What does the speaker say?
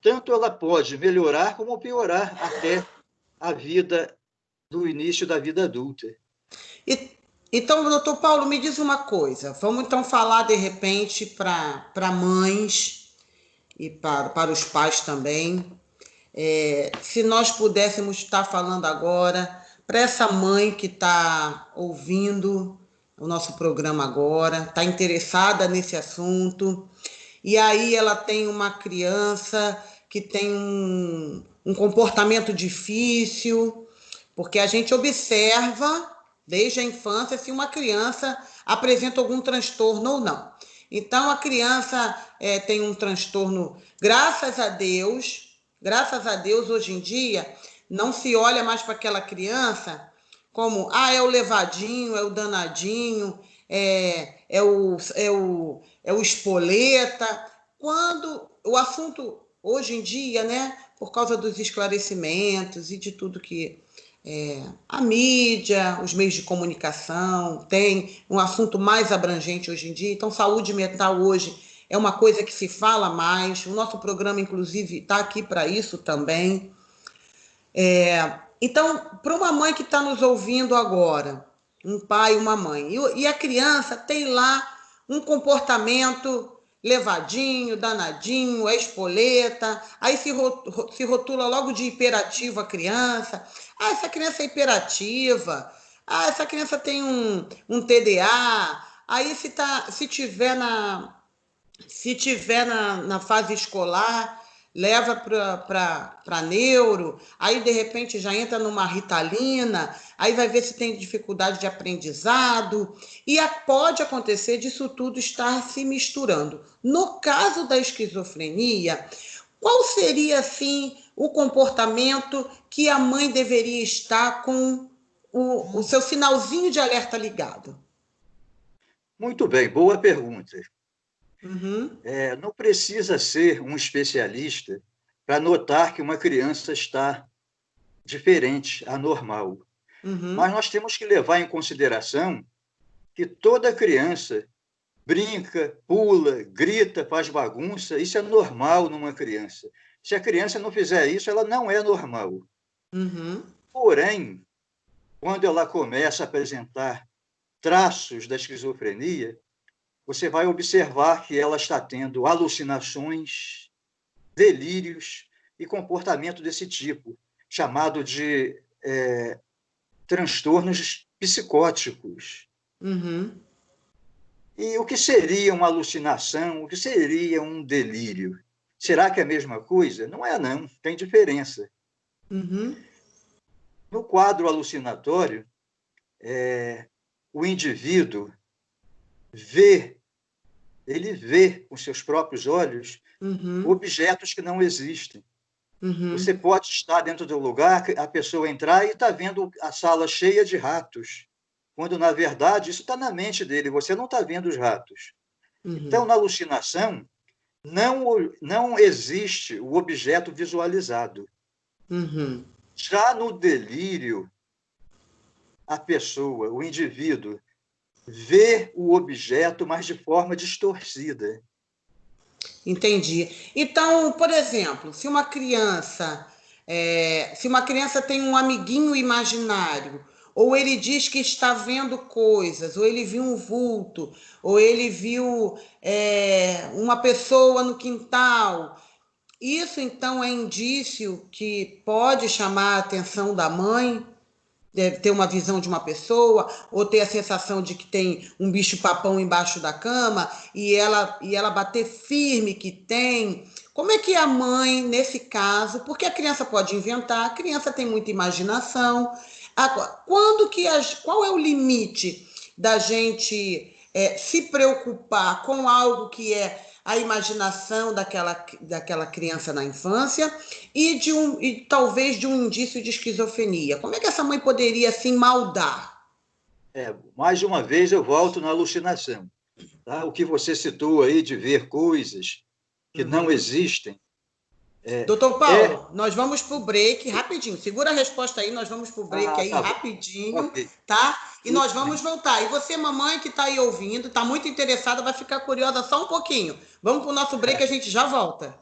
tanto ela pode melhorar como piorar até a vida do início da vida adulta. Então, doutor Paulo, me diz uma coisa. Vamos então falar, de repente, para mães e para os pais também. Se nós pudéssemos estar falando agora para essa mãe que está ouvindo o nosso programa agora, está interessada nesse assunto, e aí ela tem uma criança que tem um comportamento difícil, porque a gente observa desde a infância se uma criança apresenta algum transtorno ou não. Então, a criança tem um transtorno, graças a Deus, hoje em dia, não se olha mais para aquela criança como, é o levadinho, é o danadinho, é o espoleta. Quando o assunto, hoje em dia, né, por causa dos esclarecimentos e de tudo que a mídia, os meios de comunicação, tem um assunto mais abrangente hoje em dia. Então, saúde mental hoje é uma coisa que se fala mais. O nosso programa, inclusive, está aqui para isso também. Então, para uma mãe que está nos ouvindo agora, um pai e uma mãe, e a criança tem lá um comportamento levadinho, danadinho, é espoleta, aí se rotula logo de hiperativo a criança. Essa criança é hiperativa. Essa criança tem um TDA. Aí se tiver na fase escolar, leva para neuro, aí de repente já entra numa ritalina, aí vai ver se tem dificuldade de aprendizado, e pode acontecer disso tudo estar se misturando. No caso da esquizofrenia, qual seria, assim, o comportamento que a mãe deveria estar com o seu sinalzinho de alerta ligado? Muito bem, boa pergunta. Uhum. Não precisa ser um especialista para notar que uma criança está diferente, anormal. Uhum. Mas nós temos que levar em consideração que toda criança brinca, pula, grita, faz bagunça. Isso é normal numa criança. Se a criança não fizer isso, ela não é normal. Uhum. Porém, quando ela começa a apresentar traços da esquizofrenia, você vai observar que ela está tendo alucinações, delírios e comportamento desse tipo, chamado de transtornos psicóticos. Uhum. E o que seria uma alucinação? O que seria um delírio? Será que é a mesma coisa? Não é, não. Tem diferença. Uhum. No quadro alucinatório, o indivíduo ele vê com seus próprios olhos Uhum. objetos que não existem. Uhum. Você pode estar dentro do lugar, a pessoa entrar e está vendo a sala cheia de ratos, quando, na verdade, isso está na mente dele, você não está vendo os ratos. Então, Uhum. na alucinação, não existe o objeto visualizado. Uhum. Já no delírio, a pessoa, o indivíduo, vê o objeto, mas de forma distorcida. Entendi. Então, por exemplo, se uma criança tem um amiguinho imaginário, ou ele diz que está vendo coisas, ou ele viu um vulto, ou ele viu uma pessoa no quintal, isso então é indício que pode chamar a atenção da mãe, deve ter uma visão de uma pessoa, ou ter a sensação de que tem um bicho-papão embaixo da cama, e ela bater firme que tem. Como é que a mãe, nesse caso, porque a criança pode inventar, a criança tem muita imaginação. Agora, qual é o limite da gente se preocupar com algo que é a imaginação daquela criança na infância e talvez de um indício de esquizofrenia? Como é que essa mãe poderia assim maldar? Mais uma vez, eu volto na alucinação. Tá? O que você citou aí de ver coisas que não Uhum. existem Doutor é. Paulo, nós vamos para o break rapidinho. Segura a resposta aí, nós vamos para o break aí Tá bom. rapidinho, Ok. tá? E Tudo nós bem. vamos voltar. E você, mamãe que está aí ouvindo, está muito interessada, vai ficar curiosa só um pouquinho. Vamos para o nosso break, a gente já volta.